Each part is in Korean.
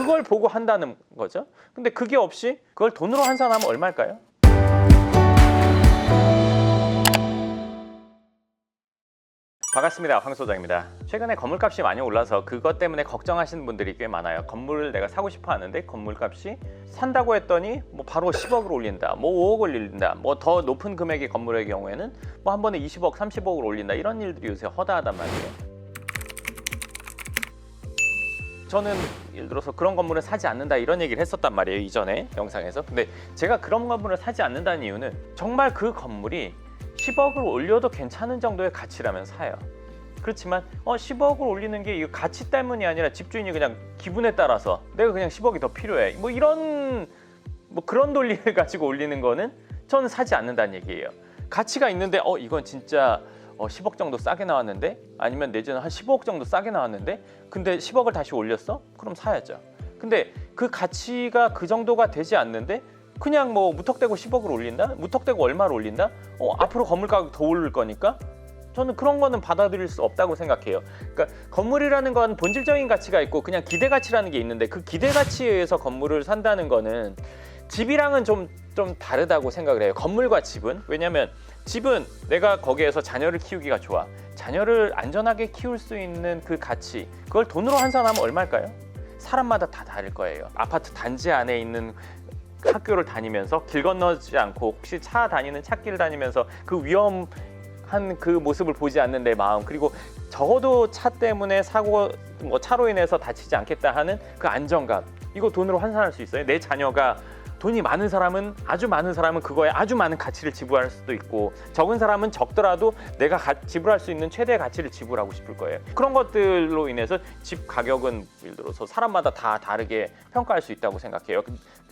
그걸 보고 한다는 거죠. 근데 그게 없이 그걸 돈으로 환산하면 얼마일까요? 반갑습니다. 황 소장입니다. 최근에 건물값이 많이 올라서 그것 때문에 걱정하시는 분들이 꽤 많아요. 건물을 내가 사고 싶어 하는데 건물값이 산다고 했더니 뭐 바로 10억을 올린다, 뭐 5억을 올린다, 뭐 더 높은 금액의 건물의 경우에는 뭐 한 번에 20억, 30억을 올린다, 이런 일들이 요새 허다하단 말이에요. 저는 예를 들어서 그런 건물을 사지 않는다 이런 얘기를 했었단 말이에요, 이전에 영상에서. 근데 제가 그런 건물을 사지 않는다는 이유는 정말 그 건물이 10억을 올려도 괜찮은 정도의 가치라면 사요. 그렇지만 10억을 올리는 게 이 가치 때문이 아니라 집주인이 그냥 기분에 따라서 내가 그냥 10억이 더 필요해, 뭐 이런 그런 논리를 가지고 올리는 거는 저는 사지 않는다는 얘기예요. 가치가 있는데 이건 진짜 10억 정도 싸게 나왔는데, 아니면 내지는 한 15억 정도 싸게 나왔는데 근데 10억을 다시 올렸어? 그럼 사야죠. 근데 그 가치가 그 정도가 되지 않는데 그냥 뭐 무턱대고 10억을 올린다? 무턱대고 얼마를 올린다? 앞으로 건물 가격 더 오를 거니까 저는 그런 거는 받아들일 수 없다고 생각해요. 그러니까 건물이라는 건 본질적인 가치가 있고 그냥 기대 가치라는 게 있는데, 그 기대 가치에 의해서 건물을 산다는 거는 집이랑은 좀 다르다고 생각을 해요. 건물과 집은. 왜냐면 집은 내가 거기에서 자녀를 키우기가 좋아. 자녀를 안전하게 키울 수 있는 그 가치, 그걸 돈으로 환산하면 얼마일까요? 사람마다 다 다를 거예요. 아파트 단지 안에 있는 학교를 다니면서 길 건너지 않고 혹시 차 다니는 찻길 다니면서 그 위험한 그 모습을 보지 않는 내 마음, 그리고 적어도 차 때문에 사고, 차로 인해서 다치지 않겠다 하는 그 안정감, 이거 돈으로 환산할 수 있어요? 내 자녀가 돈이 많은 사람은, 아주 많은 사람은 그거에 아주 많은 가치를 지불할 수도 있고, 적은 사람은 적더라도 내가 지불할 수 있는 최대의 가치를 지불하고 싶을 거예요. 그런 것들로 인해서 집 가격은 예를 들어서 사람마다 다 다르게 평가할 수 있다고 생각해요.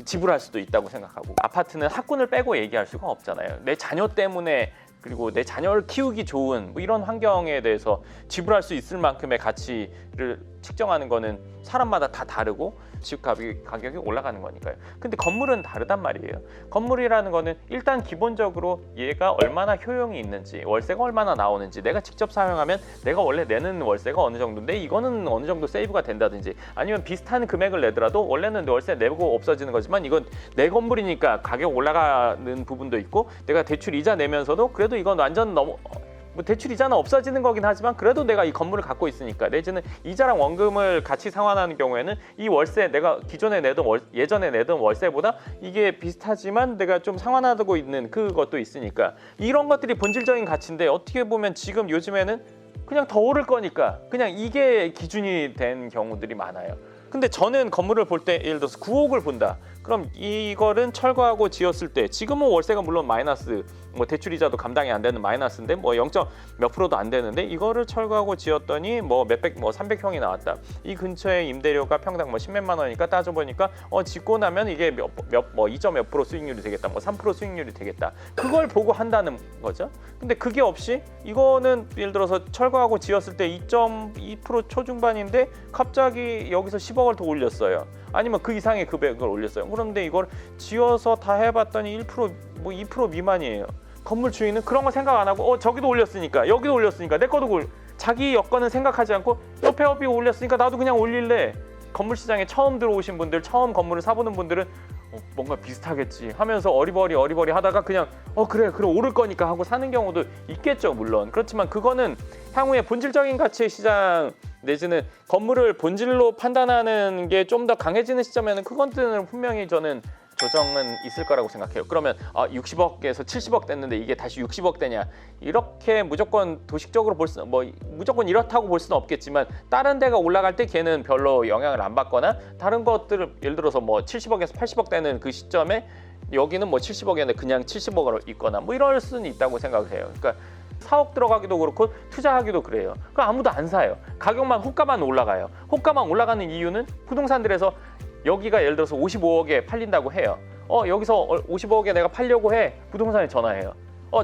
지불할 수도 있다고 생각하고, 아파트는 학군을 빼고 얘기할 수가 없잖아요. 내 자녀 때문에, 그리고 내 자녀를 키우기 좋은 이런 환경에 대해서 지불할 수 있을 만큼의 가치를 측정하는 거는 사람마다 다 다르고 집 가격이 올라가는 거니까요. 근데 건물은 다르단 말이에요. 건물이라는 거는 일단 기본적으로 얘가 얼마나 효용이 있는지, 월세가 얼마나 나오는지, 내가 직접 사용하면 내가 원래 내는 월세가 어느 정도인데 이거는 어느 정도 세이브가 된다든지, 아니면 비슷한 금액을 내더라도 원래는 월세 내고 없어지는 거지만 이건 내 건물이니까 가격 올라가는 부분도 있고, 내가 대출 이자 내면서도 그래도 이건 완전 너무 대출 이자는 없어지는 거긴 하지만 그래도 내가 이 건물을 갖고 있으니까, 내지는 이자랑 원금을 같이 상환하는 경우에는 이 월세, 내가 기존에 예전에 내던 월세보다 이게 비슷하지만 내가 좀 상환하고 있는 그것도 있으니까, 이런 것들이 본질적인 가치인데 어떻게 보면 지금 요즘에는 그냥 더 오를 거니까 그냥 이게 기준이 된 경우들이 많아요. 근데 저는 건물을 볼 때 예를 들어서 9억을 본다. 그럼 이거는 철거하고 지었을 때, 지금은 월세가 물론 마이너스, 대출이자도 감당이 안 되는 마이너스인데 0. 몇 프로도 안 되는데, 이거를 철거하고 지었더니 몇백, 300평이 나왔다. 이 근처에 임대료가 평당 10몇만 원이니까 따져보니까 짓고 나면 이게 2점 몇 프로 수익률이 되겠다, 3% 수익률이 되겠다. 그걸 보고 한다는 거죠. 근데 그게 없이 이거는 예를 들어서 철거하고 지었을 때 2.2% 초중반인데 갑자기 여기서 10억을 더 올렸어요. 아니면 그 이상의 금액을 올렸어요. 그런데 이걸 지어서 다 해봤더니 1%, 2% 미만이에요. 건물 주인은 그런 거 생각 안 하고 저기도 올렸으니까, 여기도 올렸으니까 내 거도 자기 여건은 생각하지 않고 옆에 업이 올렸으니까 나도 그냥 올릴래. 건물 시장에 처음 들어오신 분들, 처음 건물을 사보는 분들은 뭔가 비슷하겠지 하면서 어리버리 하다가 그냥 그래 오를 거니까 하고 사는 경우도 있겠죠, 물론. 그렇지만 그거는 향후에 본질적인 가치의 시장, 내지는 건물을 본질로 판단하는 게 좀 더 강해지는 시점에는 그것들은 분명히 저는 조정은 있을 거라고 생각해요. 그러면 60억에서 70억 됐는데 이게 다시 60억 되냐, 이렇게 무조건 도식적으로 무조건 이렇다고 볼 수는 없겠지만, 다른 데가 올라갈 때 걔는 별로 영향을 안 받거나, 다른 것들을 예를 들어서 70억에서 80억 되는 그 시점에 여기는 70억이었는데 그냥 70억으로 있거나 이럴 수는 있다고 생각을 해요. 그러니까 사업 들어가기도 그렇고 투자하기도 그래요. 그럼 아무도 안 사요. 가격만, 호가만 올라가요. 호가만 올라가는 이유는 부동산들에서 여기가 예를 들어서 55억에 팔린다고 해요. 여기서 55억에 내가 팔려고 해. 부동산에 전화해요.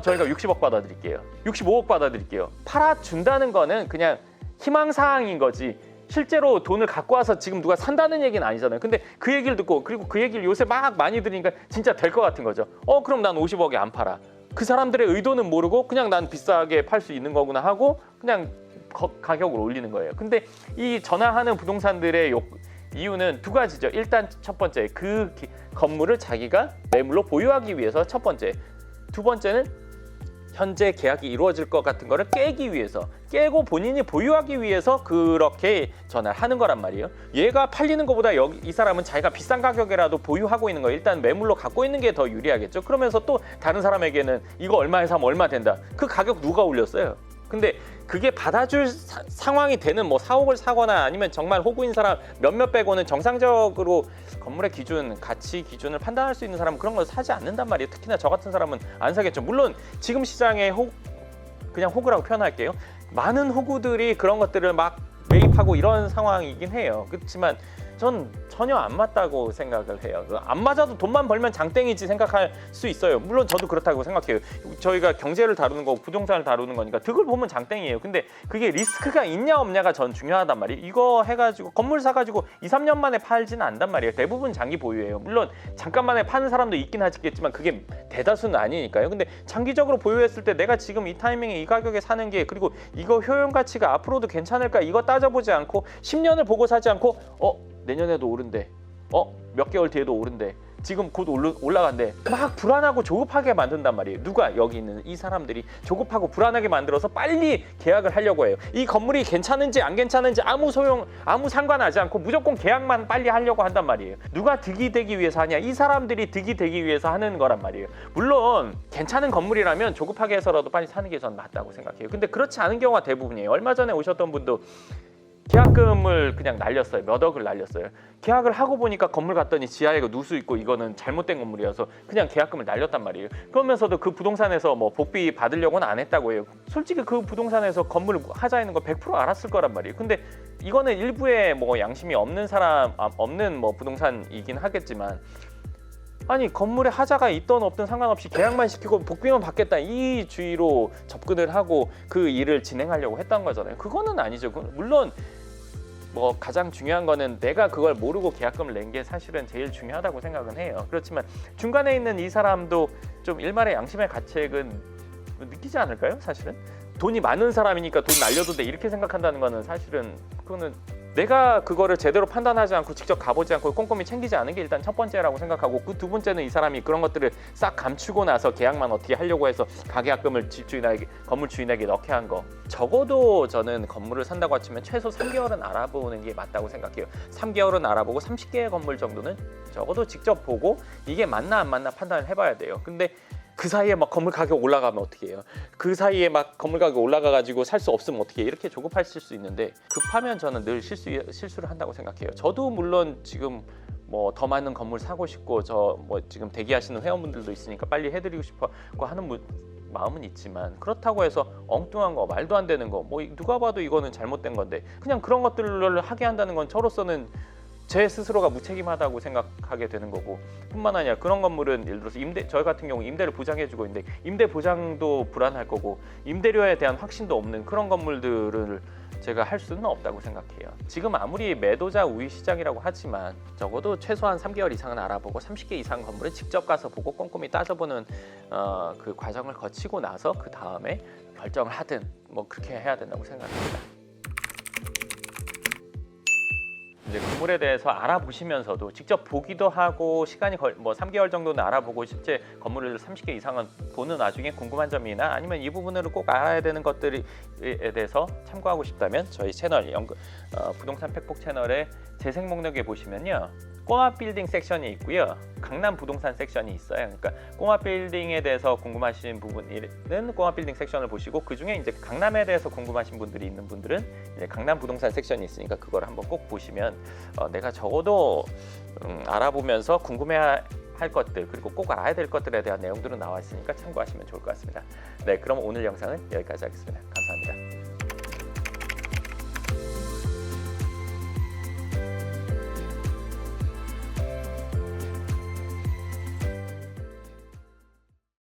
저희가 60억 받아드릴게요. 65억 받아드릴게요. 팔아준다는 거는 그냥 희망사항인 거지, 실제로 돈을 갖고 와서 지금 누가 산다는 얘기는 아니잖아요. 근데 그 얘기를 듣고, 그리고 그 얘기를 요새 막 많이 들으니까 진짜 될 것 같은 거죠. 그럼 난 50억에 안 팔아. 그 사람들의 의도는 모르고 그냥 난 비싸게 팔 수 있는 거구나 하고 그냥 가격을 올리는 거예요. 근데 이 전화하는 부동산들의 이유는 두 가지죠. 일단 첫 번째, 그 건물을 자기가 매물로 보유하기 위해서 첫 번째. 두 번째는 현재 계약이 이루어질 것 같은 거를 깨기 위해서, 깨고 본인이 보유하기 위해서 그렇게 전화를 하는 거란 말이에요. 얘가 팔리는 것보다 이 사람은 자기가 비싼 가격이라도 보유하고 있는 거, 일단 매물로 갖고 있는 게 더 유리하겠죠. 그러면서 또 다른 사람에게는 이거 얼마에 사면 얼마 된다. 그 가격 누가 올렸어요? 근데 그게 받아줄 상황이 되는 뭐 사옥을 사거나 아니면 정말 호구인 사람 몇몇 빼고는 정상적으로 건물의 기준, 가치 기준을 판단할 수 있는 사람은 그런 걸 사지 않는단 말이에요. 특히나 저 같은 사람은 안 사겠죠. 물론 지금 시장에 그냥 호구라고 표현할게요. 많은 호구들이 그런 것들을 막 매입하고 이런 상황이긴 해요. 그렇지만 전 전혀 안 맞다고 생각을 해요. 안 맞아도 돈만 벌면 장땡이지 생각할 수 있어요. 물론 저도 그렇다고 생각해요. 저희가 경제를 다루는 거고 부동산을 다루는 거니까 득을 보면 장땡이에요. 근데 그게 리스크가 있냐 없냐가 전 중요하단 말이에요. 이거 해가지고 건물 사가지고 2, 3년 만에 팔지는 않단 말이에요. 대부분 장기 보유예요. 물론 잠깐만에 파는 사람도 있긴 하겠지만 그게 대다수는 아니니까요. 근데 장기적으로 보유했을 때 내가 지금 이 타이밍에 이 가격에 사는 게, 그리고 이거 효용 가치가 앞으로도 괜찮을까, 이거 따져보지 않고 10년을 보고 사지 않고 내년에도 오른대, 몇 개월 뒤에도 오른대, 지금 곧 올라간대, 막 불안하고 조급하게 만든단 말이에요. 누가? 여기 있는 이 사람들이 조급하고 불안하게 만들어서 빨리 계약을 하려고 해요. 이 건물이 괜찮은지 안 괜찮은지 아무 상관하지 않고 무조건 계약만 빨리 하려고 한단 말이에요. 누가 득이 되기 위해서 하냐? 이 사람들이 득이 되기 위해서 하는 거란 말이에요. 물론 괜찮은 건물이라면 조급하게 해서라도 빨리 사는 게 전 맞다고 생각해요. 근데 그렇지 않은 경우가 대부분이에요. 얼마 전에 오셨던 분도 계약금을 그냥 날렸어요. 몇 억을 날렸어요. 계약을 하고 보니까 건물 갔더니 지하에 누수 있고 이거는 잘못된 건물이어서 그냥 계약금을 날렸단 말이에요. 그러면서도 그 부동산에서 뭐 복비 받으려고는 안 했다고 해요. 솔직히 그 부동산에서 건물 하자는 거 100% 알았을 거란 말이에요. 근데 이거는 일부의 뭐 양심이 없는 사람, 없는 뭐 부동산이긴 하겠지만, 아니 건물에 하자가 있던 없든 상관없이 계약만 시키고 복비만 받겠다, 이 주의로 접근을 하고 그 일을 진행하려고 했던 거잖아요. 그거는 아니죠. 물론 뭐 가장 중요한 거는 내가 그걸 모르고 계약금을 낸 게 사실은 제일 중요하다고 생각은 해요. 그렇지만 중간에 있는 이 사람도 좀 일말의 양심의 가책은 느끼지 않을까요? 사실은 돈이 많은 사람이니까 돈 날려도 돼 이렇게 생각한다는 거는 사실은 그거는 내가 그거를 제대로 판단하지 않고 직접 가보지 않고 꼼꼼히 챙기지 않은 게 일단 첫 번째라고 생각하고, 그 두 번째는 이 사람이 그런 것들을 싹 감추고 나서 계약만 어떻게 하려고 해서 가계약금을 집주인에게, 건물 주인에게 넣게 한 거. 적어도 저는 건물을 산다고 하면 최소 3개월은 알아보는 게 맞다고 생각해요. 3개월은 알아보고 30개의 건물 정도는 적어도 직접 보고 이게 맞나 안 맞나 판단을 해봐야 돼요. 근데 그 사이에 막 건물 가격 올라가면 어떻게 해요? 그 사이에 막 건물 가격 올라가가지고 살 수 없으면 어떻게 해요? 이렇게 조급하실 수 있는데, 급하면 저는 늘 실수를 한다고 생각해요. 저도 물론 지금 뭐 더 많은 건물 사고 싶고 저 뭐 지금 대기하시는 회원분들도 있으니까 빨리 해드리고 싶어 하는 마음은 있지만, 그렇다고 해서 엉뚱한 거, 말도 안 되는 거, 뭐 누가 봐도 이거는 잘못된 건데 그냥 그런 것들을 하게 한다는 건 저로서는 제 스스로가 무책임하다고 생각하게 되는 거고, 뿐만 아니라 그런 건물은 예를 들어서 저희 같은 경우 임대를 보장해주고 있는데 임대 보장도 불안할 거고 임대료에 대한 확신도 없는 그런 건물들을 제가 할 수는 없다고 생각해요. 지금 아무리 매도자 우위 시장이라고 하지만 적어도 최소한 3개월 이상은 알아보고 30개 이상 건물을 직접 가서 보고 꼼꼼히 따져보는 그 과정을 거치고 나서 그 다음에 결정을 하든 뭐 그렇게 해야 된다고 생각합니다. 이제 건물에 대해서 알아보시면서도 직접 보기도 하고 시간이 뭐 3개월 정도는 알아보고 실제 건물을 30개 이상은 보는 와중에 궁금한 점이나 아니면 이 부분으로 꼭 알아야 되는 것들에 대해서 참고하고 싶다면 저희 채널 부동산 팩폭 채널의 재생 목록에 보시면요, 꼬마 빌딩 섹션이 있고요, 강남 부동산 섹션이 있어요. 그러니까 꼬마 빌딩에 대해서 궁금하신 부분은 꼬마 빌딩 섹션을 보시고, 그 중에 이제 강남에 대해서 궁금하신 분들이 있는 분들은 이제 강남 부동산 섹션이 있으니까 그걸 한번 꼭 보시면 내가 적어도 알아보면서 궁금해할 것들, 그리고 꼭 알아야 될 것들에 대한 내용들은 나와 있으니까 참고하시면 좋을 것 같습니다. 네, 그럼 오늘 영상은 여기까지 하겠습니다. 감사합니다.